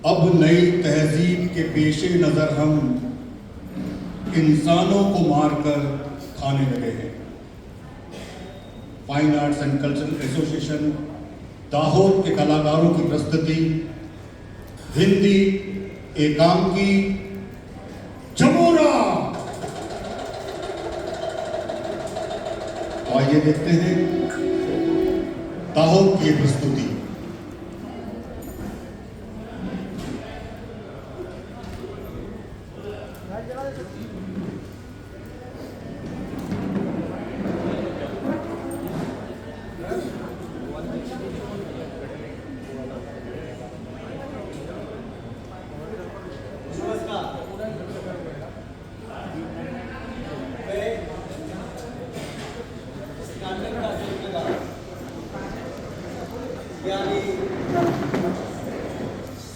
अब नई तहजीब के पेशे नज़र हम इंसानों को मारकर खाने लगे हैं। Fine arts and cultural association Dahod के कलाकारों की प्रस्तुति हिंदी एकांकी जमोरा। आइए देखते हैं दाहोद की प्रस्तुति। यानी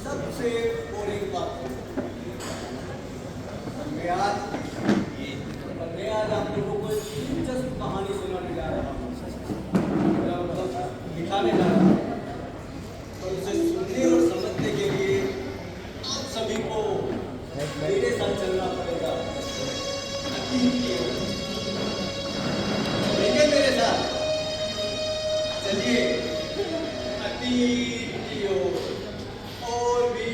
सबसे बोरिंग बात मैं आज आप लोगों को दिलचस्प कहानी सुनाने जा रहा हूँ, दिखाने जा रहा हूँ। और उसे सुनने और समझने के लिए आप सभी को मेरे साथ चलना पड़ेगा। चलिए मेरे साथ, चलिए और भी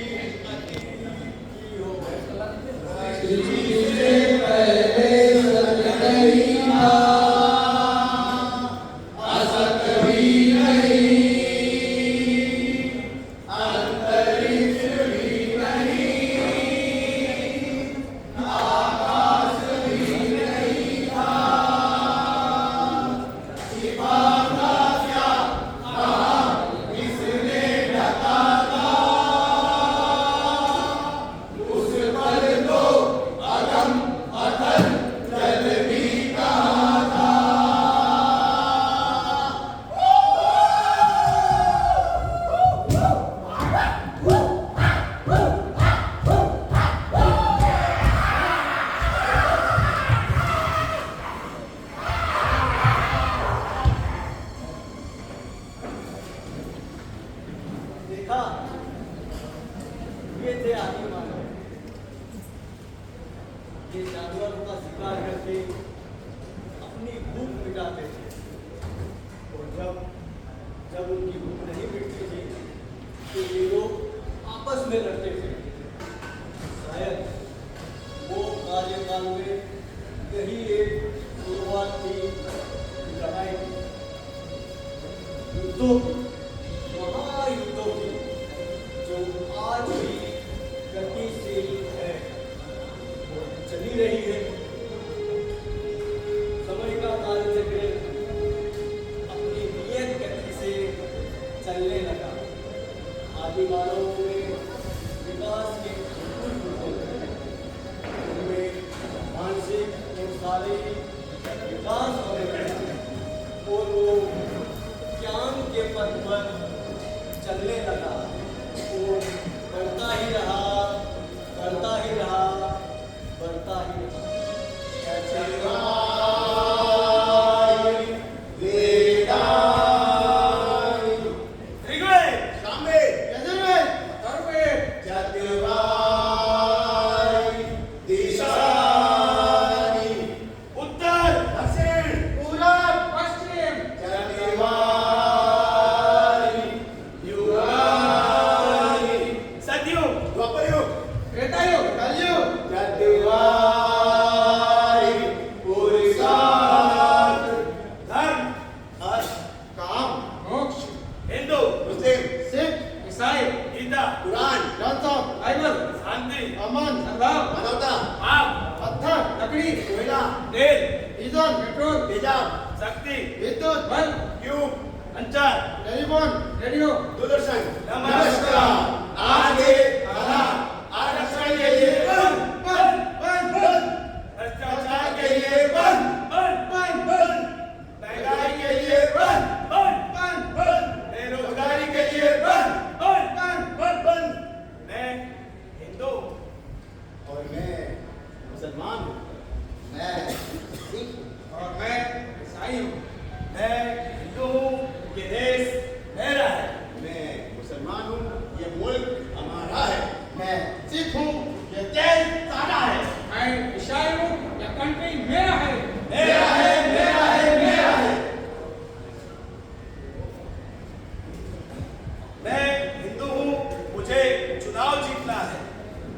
ये थे आदि मानव। ये जानवरों का शिकार करके अपनी भूख मिटाते थे, और जब उनकी भूख नहीं मिटती थी तो ये लोग आपस में लड़ते थे। शायद वो कार्यकाल में यही एक शुरुआत थी लड़ाई युद्धों की, महायुद्धों की, जो आज भी गतिशील है और चली रही है। समय का कालचक्र अपनी नियत गति से चलने लगा। आदि मानवों में विकास के उनमें मानसिक और शारीरिक विकास होने लगा और वो ज्ञान के पथ पर चलने लगा और बढ़ता ही रहा, बढ़ता ही रहा, बढ़ता ही रहा। अमन, मानवता, आग, पत्थर, लकड़ी, कोयला, तेल, डीजल, पेट्रोल, तेजाब, शक्ति, विद्युत, बल, ट्यूब, संचार, टेलीफोन, रेडियो, दूरदर्शन। नमस्कार। आगे आरक्षण के लिए बंद, बंद, बंद, बंद, भ्रष्टाचार के लिए बंद, बंद, बंद, बंद, महंगाई के लिए बंद, बंद, बंद, बंद, बेरोजगारी के लिए बंद, बंद, बंद, बंद, बंद। मैं हिंदू और मैं मुसलमान हूँ, मैं सिख और मैं ईसाई हूँ। मैं हिंदू हूँ, ये देश मेरा है। मैं सिख हूँ, ये देश सारा है। मैं ईसाई हूँ, यह कंट्री मेरा है। मेरा है, मेरा है, मेरा है। मैं हिंदू हूँ, मुझे चुनाव जीतना है।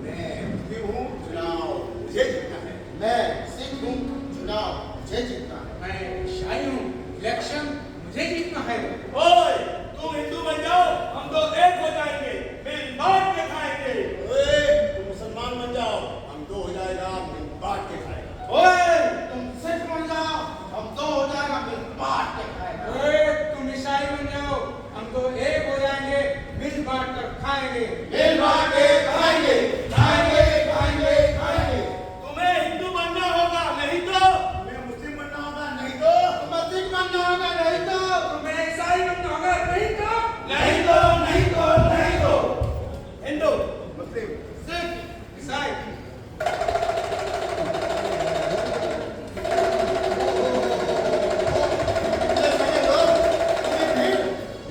मैं मुस्लिम हूँ, चुनाव मुझे जीतना है। मैं सिख हूँ, चुनाव मुझे जीतना है। मैं ईसाई हूँ, इलेक्शन मुझे जीतना है। ओए, तुम हिंदू बन जाओ, हम तो एक हो जाएंगे, मिल बांट के खाएंगे। ओए, तुम मुसलमान बन जाओ, हम दो हो जाएगा, मिल बांट के खाएगा। ओए, तुम सिख बन जाओ, हम दो हो जाएगा, मिल बांट के खाएगा। ओए, तुम ईसाई बन जाओ, हम तो एक हो जाएंगे, मिल बांट कर खाएंगे। मिल बांट के खाएंगे, खाएंगे, खाएंगे, खाएंगे। तुम्हें हिंदू बनना होगा, नहीं तो तुम्हें मुस्लिम बनना होगा, नहीं तो तुम्हें सिख बनना होगा, नहीं तो तुम्हें ईसाई बनना होगा, नहीं तो नहीं तो नहीं तो नहीं तो हिंदू, मुस्लिम, सिख, ईसाई।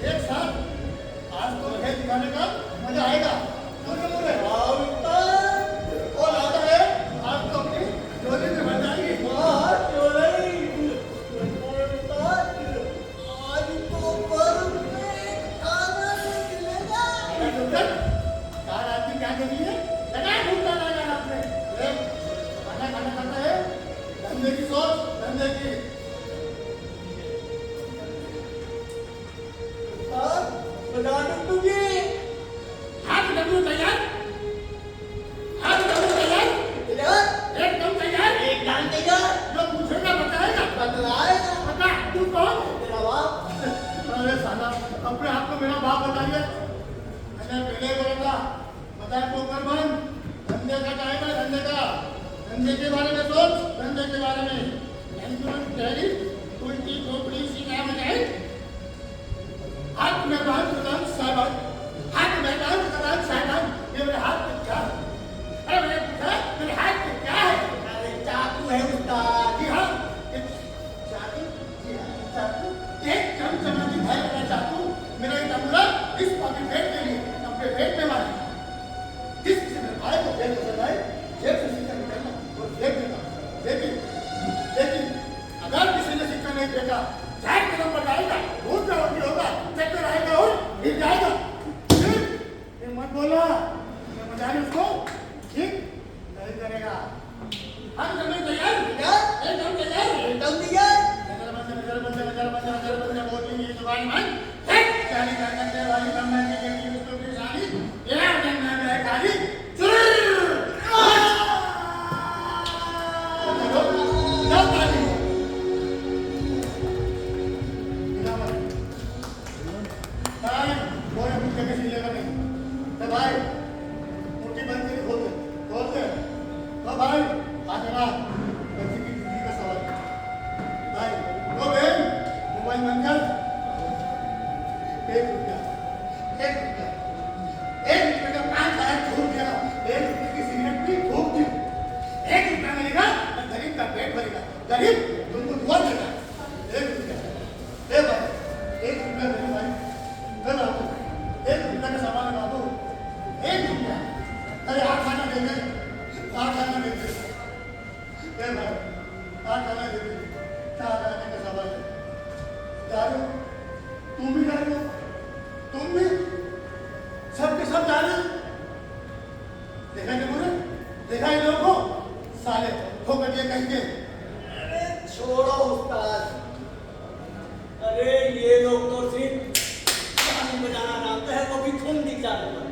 एक साथ आज तो खेल दिखाने का मजा आएगा। बोले बोले और आता है आज तो अपनी झोली में भर जाएगी। चार आदमी क्या के लिए लगा ढूंढना लगा आपने खाना खाना खाता है धंधे की सोच धंधे की हाथ डब्लू तैयार हाथ डब्लू तैयार एकदम तैयार जो पूछेगा बताएगा बता तू कौन अरे साला अपने आप को मेरा बाप बताइए मैंने पहले बोला था बताया तो कर बन धंधे का टाइम है धंधे के बारे में सोच धंधे के बारे में इंश्योरेंस टैरिफ उल्टी खोपड़ी सी क्या बनाए हाथ में बांध प्रधान साहब हाथ में बांध प्रधान साहब ये मेरे हाथ में क्या है अरे मैंने पूछा मेरे हाथ में क्या है चाकू है उस्ताद। जी हाँ चाकू जी हाँ चाकू एक चमचमाती भाई मेरा चाकू मेरा एक अंगूठा इस पॉकेट पेट के लिए अपने पेट में मारे जिस किसी ने भाई को पेट पसंद आए जेब से सिक्का निकालना और फेंक देना लेकिन अगर किसी ने सिक्का नहीं फेंका चार कदम पर जाएगा भूत का वही होगा चक्कर आएगा और गिर जाएगा फिर मत बोला मैं बता रही उसको ठीक नहीं करेगा हम करने तैयार एकदम तैयार नजर बंद बोलती है जुबान में चाली करने वाली कमर की गिरती उसको की साली ये जन्म है काली भाई मुट्ठी बंद करी खोल दे तो भाई आखिरा बच्चे की जिंदगी का सवाल भाई तो बहन मोबाइल बंद कर एक रुपया का 5 लाख छूट गया 1 रुपये की सिगरेट भी फूक दी 1 रुपया मिलेगा तो गरीब का पेट भरेगा गरीब तुमको दुआ देगा 1 रुपया दे भाई 1 रुपया मेरे भाई दे बाबू 1 रुपया का सामान है बाबू 1 रुपया अरे 8 खाना दे दे 8 खाना दे दे भाई 8 खाना दे दे 4 खाने का सामान है जा रहे हो तुम भी जा रहे हो तुम भी सबके सब जा रहे हो देखा नहीं बोले देखा इन लोगों को साले ठोकरिए कहेंगे अरे छोड़ो उस्ताद। अरे ये लोग तो सिर्फ गाने बजाना जानते हैं, कभी खून दिख जाने पर।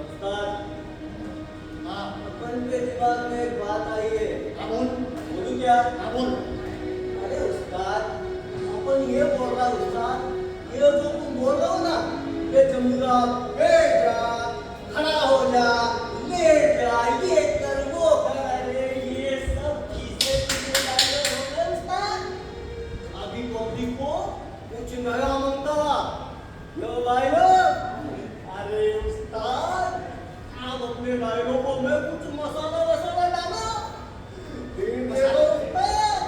उस्ताद, हाँ अपन के दिमाग में एक बात आई है। हाँ बोल बोलूं क्या? हाँ बोल अरे उस्ताद, अपन ये बोल रहा उस्ताद, ये जो तुम बोल रहे हो ना, ये जमुना बैठ जा, खड़ा हो जा, लेट जा, ये कर वो कर, अरे ये सब चीजें तुझे लायक हो गए उस्ताद। अभी पब्लिक को कुछ नया मांगता, यो भाई लोग, अरे उस्ताद, आप अपने भाइयों को मैं कुछ मसाला वसाला डालो, फिर देखो उस्ताद,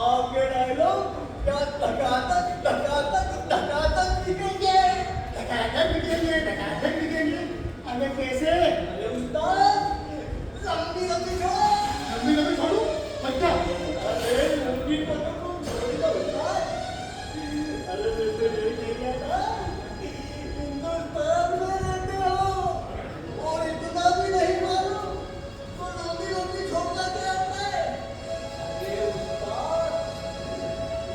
आपके डायलॉग क्या धकाधक दिखेंगे। धकाधक बिकेंगे धकाधक अरे मुझे नहीं चाहिए था। हिंदुस्तान में रहते हो और इतना भी नहीं मालूम तो लंबी लंबी छोड़ना क्या आता है? अरे उस्ताद,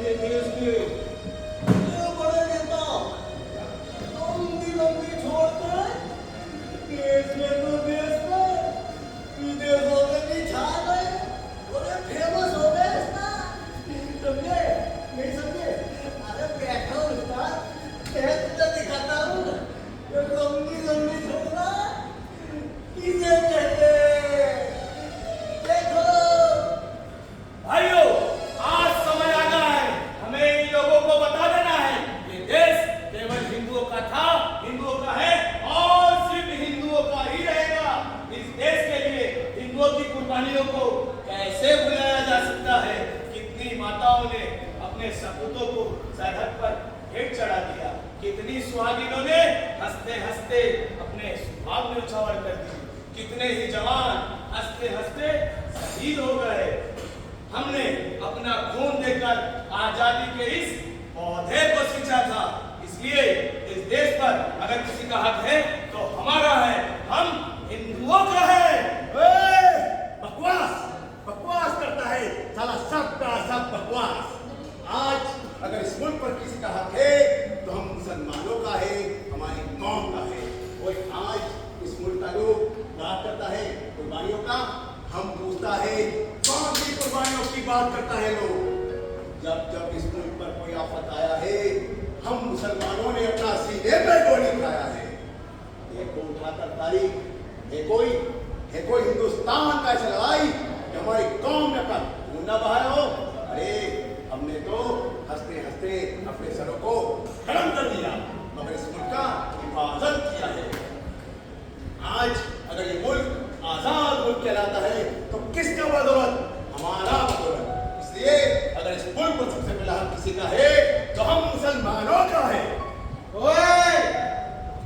ये देश के ये बड़े नेता लंबी लंबी छोड़ते देश में तो देश में विदेशों में भी छा गए और ये फेमस हो गए उस्ताद। समझे नहीं समझे? अरे बैठो उस्ताद, मैं तुझे दिखाता हूँ ये लंबी लंबी छोड़ना किसे कहते हैं। देखो भाइयों, आज समय आ गया है हमें इन लोगों को बता देना है ये देश केवल हिंदुओं का था, हिंदुओं का है और सिर्फ हिंदुओं का ही रहेगा। इस देश के लिए हिंदुओं की कुर्बानियों को कैसे भुलाया जा सकता है? कितनी माताओं ने अपने सपूतों को सरहद पर भेंट चढ़ा दिया, कितनी सुहागिनों ने हंसते हंसते अपने सुहाग न्यौछावर कर दी, कितने ही जवान हंसते हंसते शहीद हो गए। हमने अपना खून देकर आजादी के इस पौधे को सींचा था, इसलिए इस देश पर अगर किसी का हक है तो हमारा है, हम हिंदुओं का है। बकवास बकवास करता है साला, सब का सब बकवास। आज अगर इस मुल्क पर किसी का हक है तो हम मुसलमानों का है, हमारी कौम का है। और आज इस मुल्क का लोग बात करता है कुर्बानियों का, हम पूछता है कौन सी कुर्बानियों की बात करता है लोग। जब जब इस मुल्क पर कोई आफत आया है हम मुसलमानों ने अपना सीने पर गोली खाया है। देखो उठाकर तारीख है कोई हिंदुस्तान का ऐसा लड़ाई कि हमारी कौम में पर खून न बहाया हो। अरे हमने तो हंसते हंसते अपने सरों को गरम कर दिया, मगर इस मुल्क का हिफाजत किया है। आज अगर ये मुल्क आजाद मुल्क कहलाता है तो किसका बदौलत? हमारा बदौलत। इसलिए अगर इस मुल्क पर सबसे पहला हक किसी का है तो हम मुसलमानों का है। ओए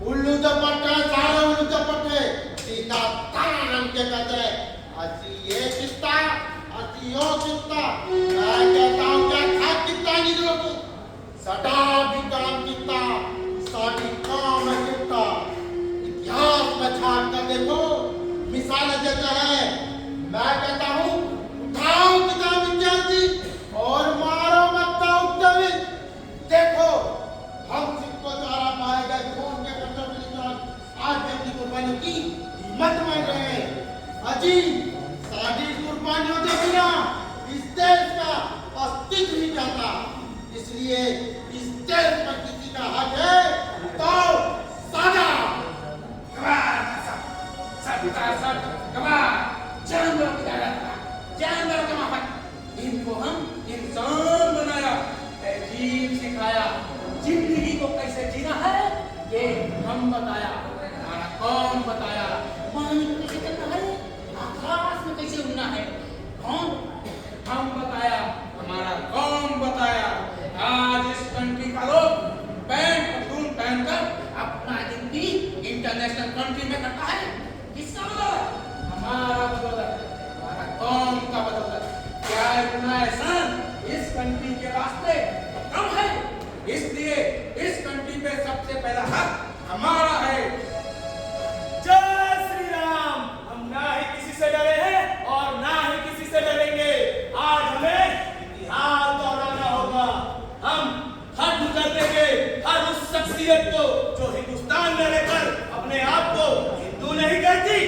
उल्लू चपटे, सारे उल्लू चपटे सीता तान के कहते असी ये किस्ता असी यो किस्ता। मैं कहता हूँ क्या खा कितना नहीं लोग सदा भी काम कितना साड़ी काम है कितना। इतिहास में छाट कर देखो, मिसाल देता है। मैं कहता हूँ उठाओ किताब विद्यार्थी और मारो मत्ता उठते। देखो हम सिक्को द्वारा पाए गए खून के कब्जों के लिए आज भी अपनी कुर्बानियों की कीमत मांग रहे हैं। अजी साड़ी कुर्बानियों के बिना इस देश का अस्तित्व ही जाता। इसलिए इस देश पर किसी का हक है तो सजा जानवर का माफक इनको हम इंसान बनाया, तहजीब सिखाया, जिंदगी को कैसे जीना है ये हम बताया, हमारा कौम बताया, पानी में कैसे चलना है, आकाश में कैसे उड़ना है, कौन हम बताया, हमारा कौम बताया। आज इस कंट्री का लोग पैंट पतलून पहनकर अपना जिंदगी इंटरनेशनल कंट्री में करता है। किसका बदौलत? हमारा बदौलत, हमारा कौम का बदौलत। क्या इतना एहसान इस कंट्री के वास्ते कम है? इसलिए इस कंट्री पे सबसे पहला हक हमारा है। जय श्री राम। हम ना ही किसी से डरे हैं और ना ही किसी से डरेंगे। आज हमें इतिहास दोहराना होगा। हम हद कर देंगे हर उस शख्सियत को जो हिंदुस्तान में रहकर अपने आप को हिंदू नहीं कहती।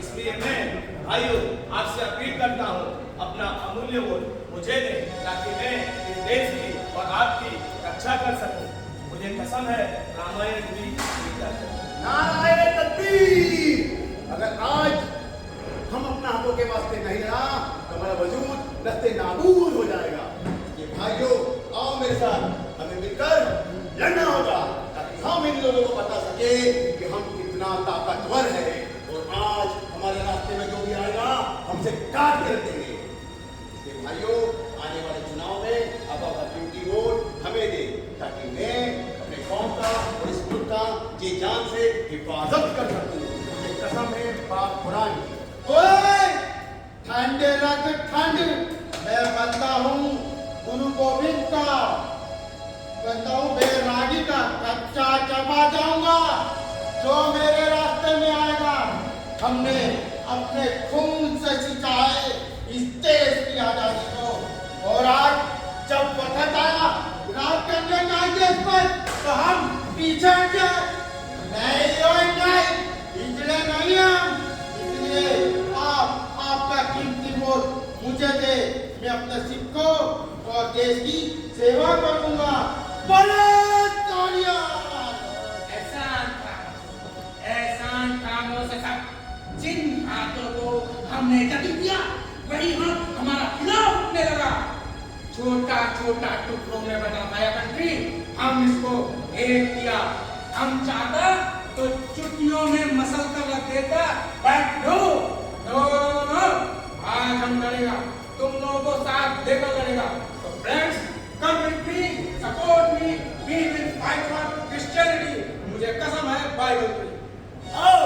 इसलिए मैं भाइयों आपसे अपील करता हूँ, अपना अमूल्य वोट मुझे दें ताकि मैं इस देश की और आपकी रक्षा कर सकूं। मुझे कसम है रामायण भी गीता है। नारायण तकबीर। अगर आज हम अपना हकों के वास्ते नहीं लड़ा तो हमारा वजूद नस्ते नाबूद हो जाएगा। ये भाइयों आओ मेरे साथ, हमें मिलकर लड़ना होगा ताकि हम इन लोगों को बता सके कि हम कितना ताकतवर है और आज हमारे रास्ते में जो भी आएगा हमसे काट के रख देंगे। इसलिए भाइयों आने वाले चुनाव में अब अपना कीमती वोट हमें दे ताकि मैं अपने कौम का और इस मुल्क का जी जान से हिफाजत कर सकूं। ये कसम है पाक कुरान की। ओए ठंडे रख ठंड, मैं बंदा हूँ गुरु गोविंद का। बनता हूँ बैरागी का कच्चा चबा जाऊंगा जो मेरे रास्ते में आएगा। हमने अपने खून से सींचा है इस देश की आजादी को, और आज जब वक्त आया राज करने का देश पर तो हम पीछे हट जाए। नहीं, पिछले नहीं हम। इसलिए आप आपका कीमती वोट मुझे दे, मैं अपने सिक्कों और देश की सेवा करूंगा। एहसान खामोश सब। जिन हाथों को हमने जख्म किया वही हाथ हमारा खिलाफ उठने लगा। छोटा छोटा टुकड़ों में बटा पाया कंट्री, हम इसको एक किया। हम चाहता तो चुटकियों में मसल कर रख देता, बट नो नो नो, आज हम लड़ेगा, तुम लोगों को साथ देकर लड़ेगा। तो friends, come with me, support me, we will fight for Christianity. मुझे कसम है बाइबल की। आओ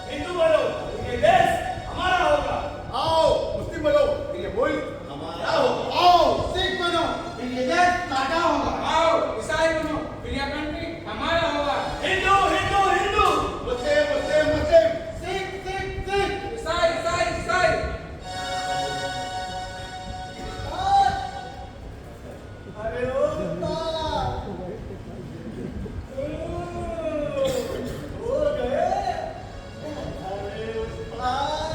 हिंदू बोलो, ये देश हमारा होगा। आओ मुस्लिम बनो, ये मुल्क हमारा होगा। आओ सिख बनो, फिर ये देश साझा होगा। आओ ईसाई बनो, फिर यह कंट्री हमारा होगा। हिंदू हिंदू हिंदू, मुस्लिम मुस्लिम मुस्लिम, सिख सिख सिख। ईसाई ईसाई ईसाई। अरे ओ उस्ताद, हो गए। अरे उस्ताद,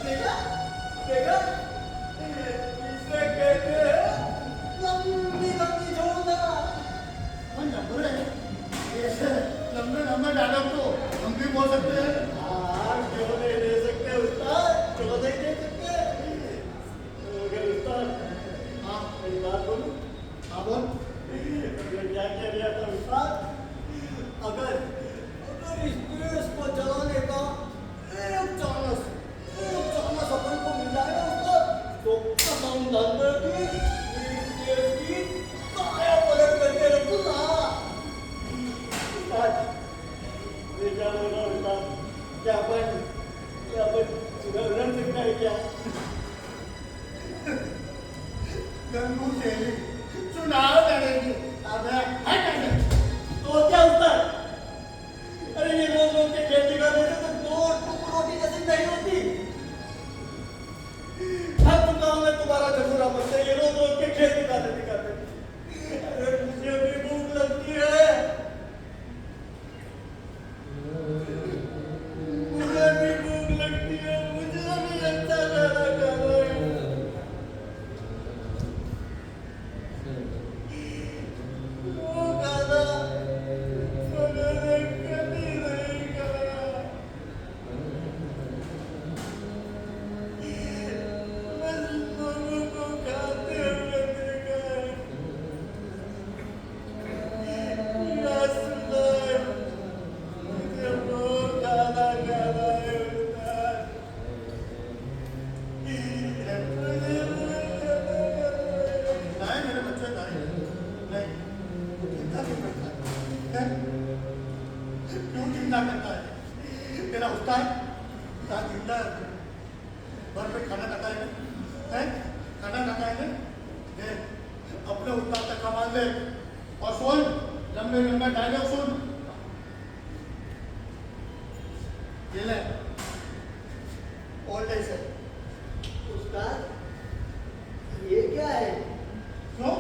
देखा देखा, इसे कहते हैं लंबी लंबी झोला। ऐसे लंबे लंबे डायलॉग तो हम भी बोल सकते हैं। क्यों नहीं दे सकते उस्ताद, क्यों नहीं दे सकते? अगर उस्ताद, हाँ मेरी बात बोलूं, हाँ बोल। मैं क्या कह रहा था उस्ताद? अगर अगर इस देश को चलाने का एक चांस अपन को मिल जाएगा उस्ताद, तो कसम धंधे की इस देश की काया पलट करके रखूंगा। उस्ताद, ये क्या बोल रहा हूँ उस्ताद? क्या अपन सुबह लड़ सकता है क्या? गंगू शैली चुनाव लड़ेंगे। अब हट तो क्या उस्ताद? अरे ये रोज रोज के खेल दिखाने से तो दो टुकड़ों की नसीब नहीं होती। थक चुका हूं मैं तुम्हारा जरूर बनते ये रोज रोज के खेल दिखाते। अरे मुझे भी भूख लगती है, मुझे भी भूख लगती है, मुझे भी अच्छा खाना खाना है। वो खाना मैंने कभी नहीं खाया। बस लोगों को खाते हुए देखा है, ना सुना है। मुझे वो खाना खाना है उस्ताद, मुझे वो खाना खाना है। नहीं मेरे बच्चे नहीं चिंता क्यों करता है? क्यों चिंता करता है? तेरा उस्ताद जिंदा भर पे खाना खाता है ना? खाना खाता है ना? देख अपने उस्ताद तक कमा ले और सुन लंबे लंबे डायलॉग सुन। ये ले ओल्ड एज है। उस्ताद, ये क्या है? क्यों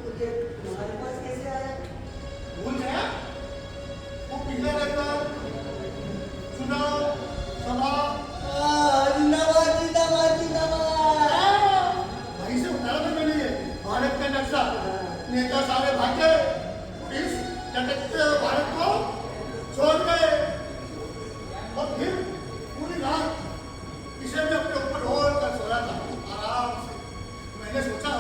मुझे तुम्हारे पास कैसे आया? भूल गया? वो पिछले रविवार चुनाव सभा जिंदाबाद जिंदाबाद जिंदाबाद। वहीं से उतारा था मैंने ये भारत का नक्शा। नेता सारे भागे, पुलिस लटकते भारत को छोड़ गए और फिर पूरी रात इसे मैं अपने ऊपर ओढ़ कर सो रहा था आराम से। मैंने सोचा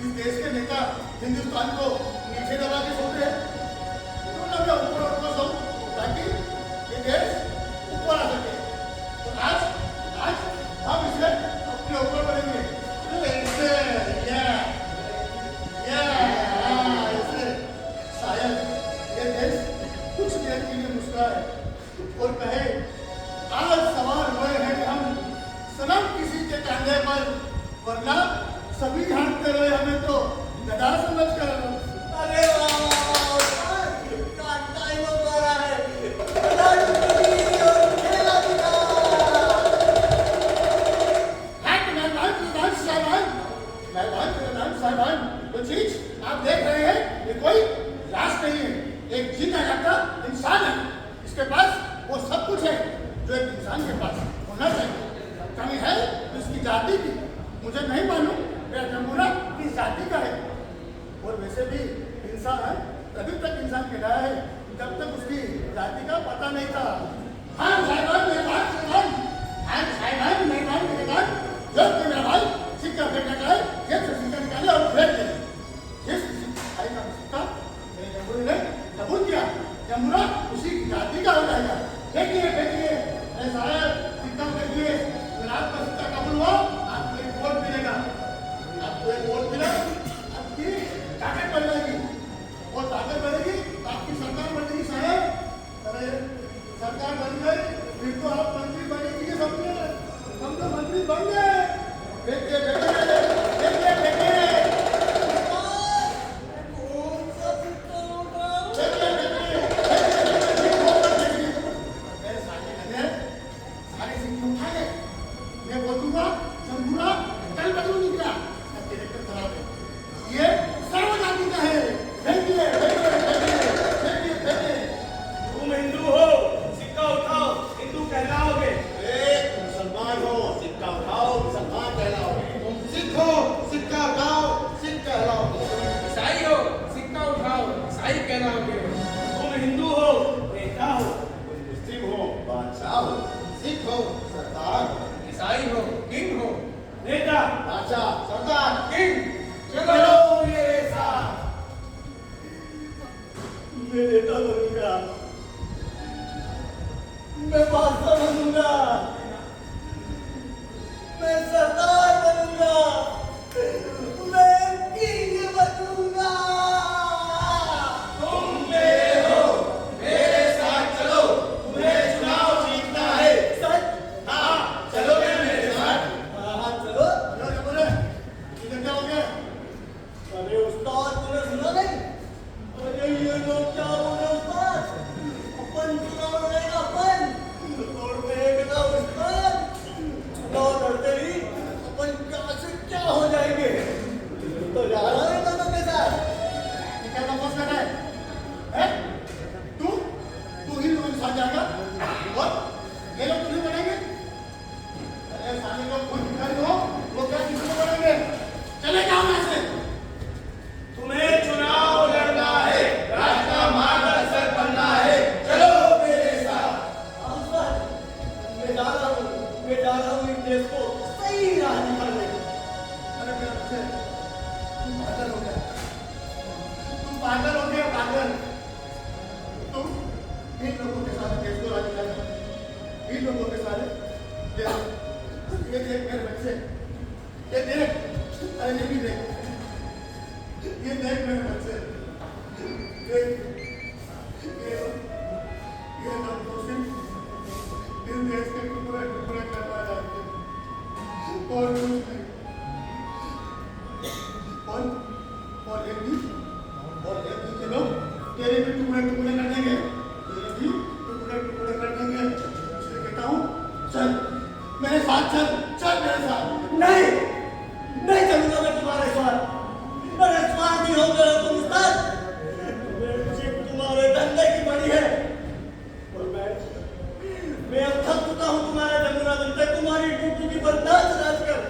इस देश के नेता हिंदुस्तान को नीचे दबा के सोते हैं, तो ना मैं ऊपर उठ कर सोऊं ताकि ये देश ऊपर आ सके। तो आज हम इसे अपने ऊपर करेंगे। ऐसे ऐसे शायद ये देश कुछ देर के लिए मुस्कुराए और कहे आज सवार हुए हैं हम सनम किसी के कंधे पर, वरना सभी हाँकते रहे हमें तो गदा इंसान तभी तक इंसान कहलाया है जब तक उसकी जाति का पता नहीं था। हाँ साहिबान मेहमान हाँ साहिबान मेहमान मेहमान जब कि मेरा भाई सिक्का फेंकना चाहे जेब से सिक्का निकाले और फेंक दे। जिस भाई का सिक्का मेरे जमुरे ने कबूल किया जमुरा उसी की जाति का हो जाएगा। देखिए ऐसा है सिक्का फेंकिए अगर आपका सिक्का कबूल हुआ आपको एक वोट मिलेगा। आपको एक वोट मिला आपकी ताकत बढ़ जाएगी और ताकत बढ़ेगी आपकी सरकार बनेगी साहब। अरे सरकार बन गई फिर तो आप मंत्री बनेगी समझे हम तो मंत्री बन गए। देखिए सारे सिक्के उठाए मैं बोलूंगा जमुरा कल बदलू निकला कैरेक्टर खराब है ये सर्वजाति का है। देखिए तुम हिंदू हो सिक्का उठाओ हिंदू कहलाओगे। तुम मुसलमान हो सिक्का उठाओ मुसलमान कहलाओगे। तुम सिख हो सिक्का उठाओ सिख कहलाओगे। ईसाई हो सिक्का उठाओ ईसाई कहलाओगे। तुम हिंदू हो नेता हो। तुम मुस्लिम हो बादशाह हो। सिख हो सरदार हो। ईसाई हो किंग हो। नेता बादशाह सरदार किंग चलो मेरे साथ। मैं नेता बनूंगा मैं बादशाह बनूंगा मैं सरदार बनूंगा मैं किंग बनूंगा। तुम मेरे हो मेरे साथ चलो तुम्हें चुनाव जीतना है। सच हाँ चलोगे मेरे साथ। हाँ चलो। जमुरे इधर क्या हो गया। अरे उस्ताद तूने सुना नहीं। अरे ये लोग क्या बोले उस्ताद अपन चुनाव लड़ेगा अपन और देखेगा उस्ताद चुनाव लड़ते ही अपन क्या से क्या हो जाएंगे। तो जा रहा है दोनों के साथ। ये क्या बकवास कर रहा है तू ही लोगों के साथ जाएगा और ये लोग तुम्हें बनाएंगे। अरे साले लोग कोई भिखारी हो वो क्या किसी को बनाएंगे। चले जाओ यहाँ से। तुम्हें चुनाव लड़ना है राष्ट्र का मार्गदर्शक बनना है। चलो मेरे साथ। उस्ताद मैं जा रहा हूँ इस देश को सही राह दिखाने। अरे मेरे बच्चे तुम पागल हो गया पागल। तुम इन लोगों के साथ देश को राजी करना इन लोगों के साथ ये देख मेरे बच्चे ये देख अरे ये भी देख ये देख मेरे बच्चे देख ये लोग तो सिर्फ इस देश के टुकड़े टुकड़े करना चाहते हैं और कुछ नहीं। और ये भी के लोग तेरे भी टुकड़े टुकड़े कर देंगे तेरे भी टुकड़े टुकड़े कर देंगे। इसलिए कहता हूँ चल मेरे साथ चल मेरे साथ। नहीं चलूंगा मैं तुम्हारे साथ। बड़े स्वार्थी हो गए तुम उस्ताद। मेरी तुम्हारे धंधे की बड़ी है और मैं अब थक चुका हूँ तुम्हारे जमुना बनते तुम्हारी ड्यूटी की बर्दाश्त नाच कर।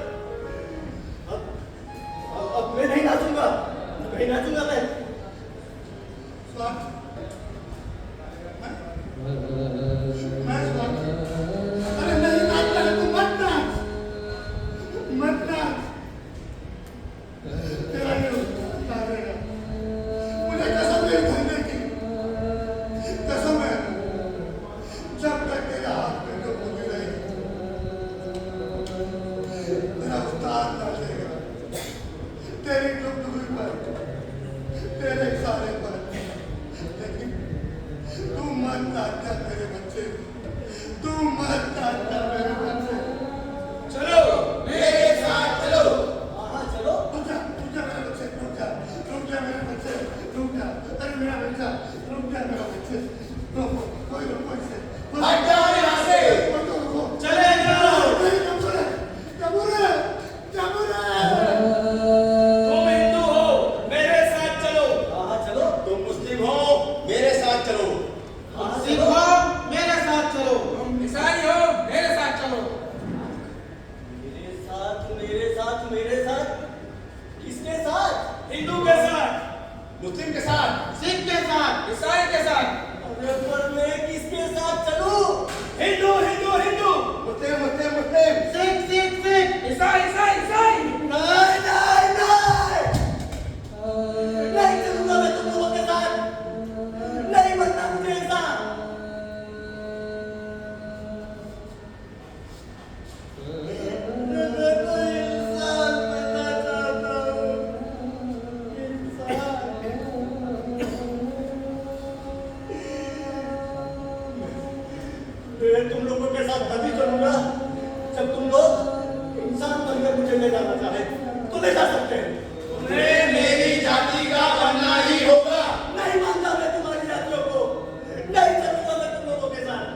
अब मैं नहीं नाचूंगा मैं। स्वार्थ मैं स्वार्थ अरे नहीं नाचता है तू मत नाच तेरा ये उतारेगा। मुझे कसम है धंधे की कसम है जब तक तेरे हाथ में जो पूरी रहेगी तेरा उस्ताद ना देगा तेरी टुकड़ी पर तेरे सारे पर। लेकिन तू मत नाचता मेरे बच्चे तू मत नाचता मेरे बच्चे। चलो मेरे साथ चलो। हाँ चलो। रुक जा मेरे बच्चे रुक जा मेरे बच्चे रुक जा। अरे मेरा बच्चा रुक जा मेरा बच्चे रुको कोई रुको इसे हट जाओ यहाँ से। कोई तो रुको चले जाओ। नहीं जमुरे तुम हिंदू हो मेरे साथ चलो। हाँ चलो। तुम मुस्लिम हो मेरे साथ चलो। हाँ सिख चलो। हो मेरे साथ चलो। तुम ईसाई हो मेरे साथ चलो। मेरे साथ किसके साथ। हिंदू के साथ। मुस्लिम मुस्लिम के साथ, सिख के साथ, ईसाई के साथ, अरे पर मैं किसके साथ चलूं? हिंदू हिंदू हिंदू, मुस्लिम मुस्लिम मुस्लिम, सिख सिख सिख, ईसाई ईसाई ईसाई। नहीं नहीं नहीं, नहीं चलूंगा मैं तुम लोगों के साथ, नहीं बनना मुझे ऐसा। मैं तो इंसान बनना चाहता हूँ, इंसान। मैं तुम लोगों के साथ तभी चलूंगा जब तुम लोग इंसान बनकर मुझे ले जाना चाहे तो ले जा सकते हैं। तुम्हें मेरी जाति का बनना ही होगा। नहीं मानता मैं तुम्हारी जातियों को, नहीं चलूंगा मैं तुम लोगों के साथ।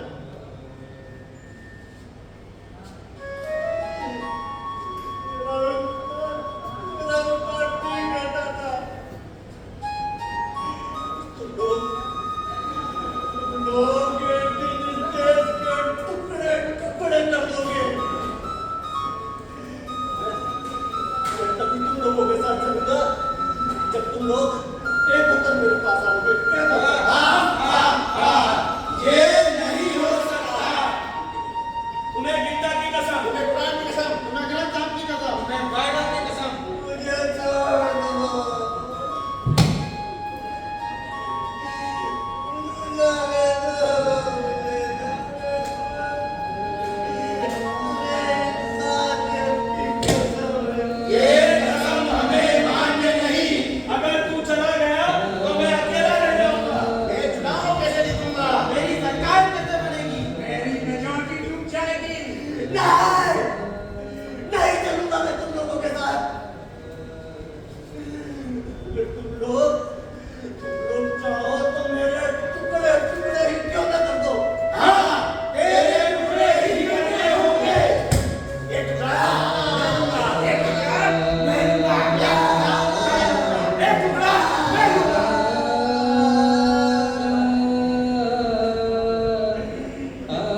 मेरा व्यापार ठीक रहता था। तुम लोग एक दिन इस देश के टुकड़े टुकड़े कर दोगे। मैं तभी तुम लोगों के साथ चलूंगा जब तुम लोग एक होकर मेरे पास आओगे। एक होकर। ये नहीं हो सकता। तुम्हें गीता की कसम, तुम्हें कुरान की कसम, तुम्हें ग्रंथ साहब की कसम, तुम्हें बाइबल की कसम, मुझे छोड़ दो। जाने दो। ये कसम हमें मान्य नहीं। अगर तू चला गया तो मैं अकेला रह जाऊंगा। मैं चुनाव कैसे जीतूंगा? मेरी सरकार कैसे बनेगी? मेरी मेजॉरिटी टूट जाएगी। नहीं, नहीं चलूंगा मैं तुम लोगों के साथ। तुम लोग चाहो तो मेरे टुकड़े टुकड़े ही क्यों न कर दो। हाँ, तेरे टुकड़े ही करने होंगे। एक टुकड़ा मैं दूंगा, एक टुकड़ा मैं दूंगा, एक टुकड़ा मैं दूंगा।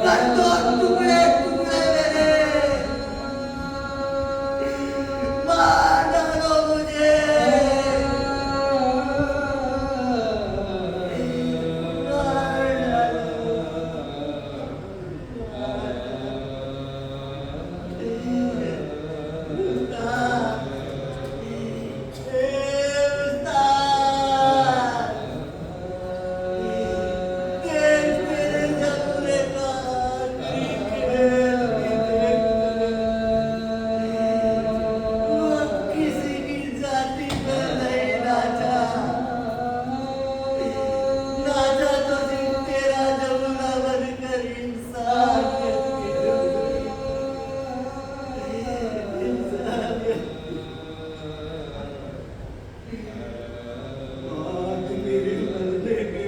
कर दो टुकड़े टुकड़े मेरे, मार डालो मुझे, मार किसी की जाति पर नहीं नाचा, नाचा तो सिर्फ तेरा जमुना बनकर इंसानियत आज मेरे मरने के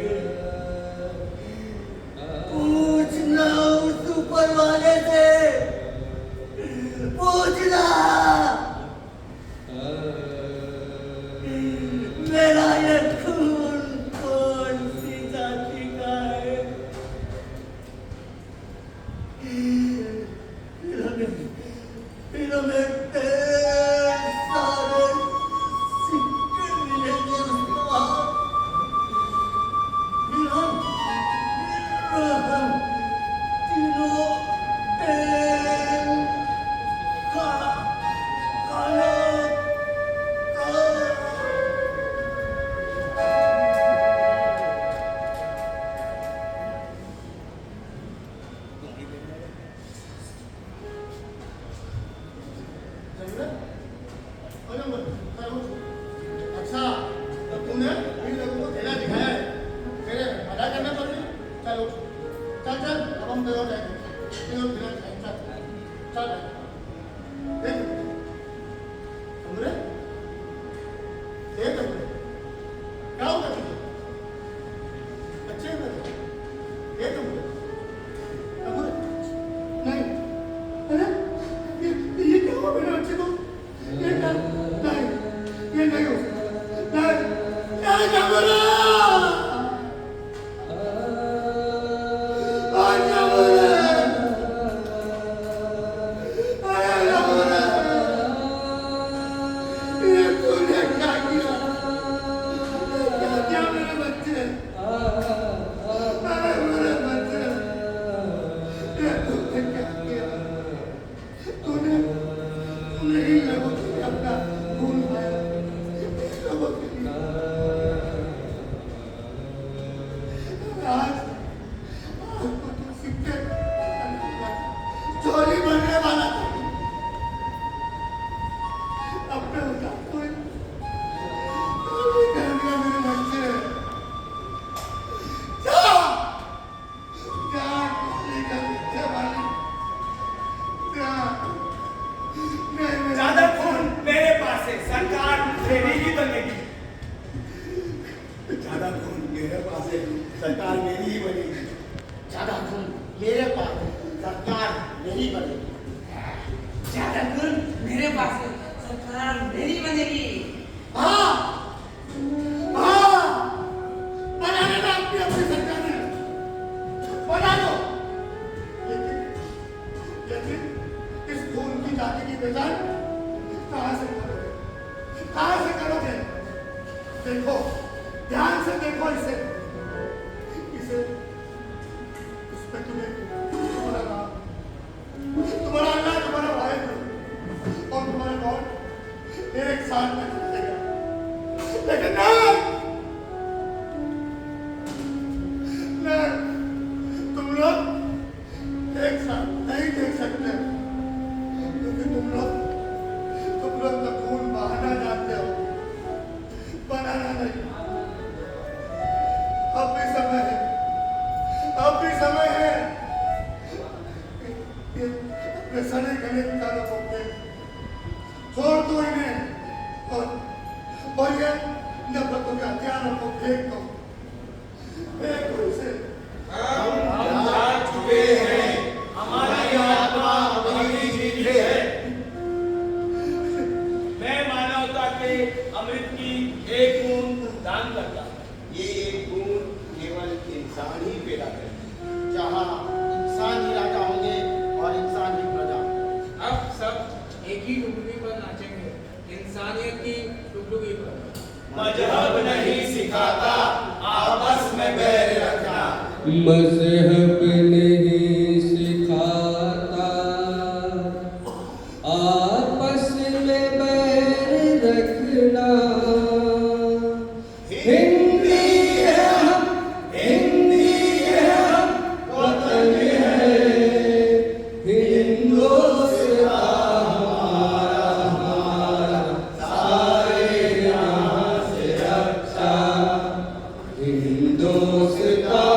पूछना उस ऊपर वाले से, पूछना मेरा ये खून कौन सी जाति का है। पिरामिड पे सारे सिक्के मिलेंगे उसको वहाँ। फिर हम तीनों एक काला अच्छा, तो तुमने इन लोगों को खेला दिखाया है, मेरे अदा करना पड़ेगा। चलो चल चल, अब हम तैयार जाएंगे। तीनों खेला दिखाएंगे। चल चल देख कमरे, देख कमरे, क्या होगा तुझे? अच्छे हैं मेरे, देख कमरे, कमरे, नहीं, अरे ये क्या हुआ मेरे बच्चे को? ये क्या? नहीं, ये नहीं हो सकता। नहीं, कमरा! ये तूने क्या किया? सरकार मेरी ही बनेगी। ज्यादा खून मेरे पास है, सरकार मेरी बनेगी। ज्यादा गुण मेरे पास है, सरकार मेरी बनेगी। हाँ हाँ, बना लेना अपनी अपनी सरकार है, बना लो। लेकिन इस खून की जाति की पहचान कहाँ से करोगे? कहाँ से करोगे? देखो, ध्यान से देखो इसे, इस पे तुम्हारा नाम, तुम्हारा अल्लाह, तुम्हारा वाहिद और तुम्हारा गॉड एक साथ में चलेगा। लेकिन नहीं, तुम लोग एक साथ नहीं देख सकते, क्योंकि तुम लोग तो खून बहाना जानते हो, बनाना नहीं। अब भी समय है, अब भी समय है। अपने सड़े गले विचारों को छोड़ दो इन्हें, और ये नफरतों के हथियारों को फेंक दो, फेंक दो इसे। हम जाग चुके हैं, हमारी आत्मा अभी जीवित है। मैं मानवता के अमृत की एक बूंद दान करता हूं। ये एक बूंद केवल इंसान ही पैदा करेगा। जहाँ इंसान ही राजा होंगे और इंसान ही प्रजा। अब सब एक ही डुगडुगी पर नाचेंगे, इंसानियत की डुगडुगी पर। मजहब नहीं सिखाता आपस में बैर रखना। मजहब नहीं सिखाता आपस में बैर रखना। हिंदी है हम, हिंदी है हम, वतन है हिंदुस्तान हमारा, हमारा सारे यहाँ से रक्षा। हिंदुस्तान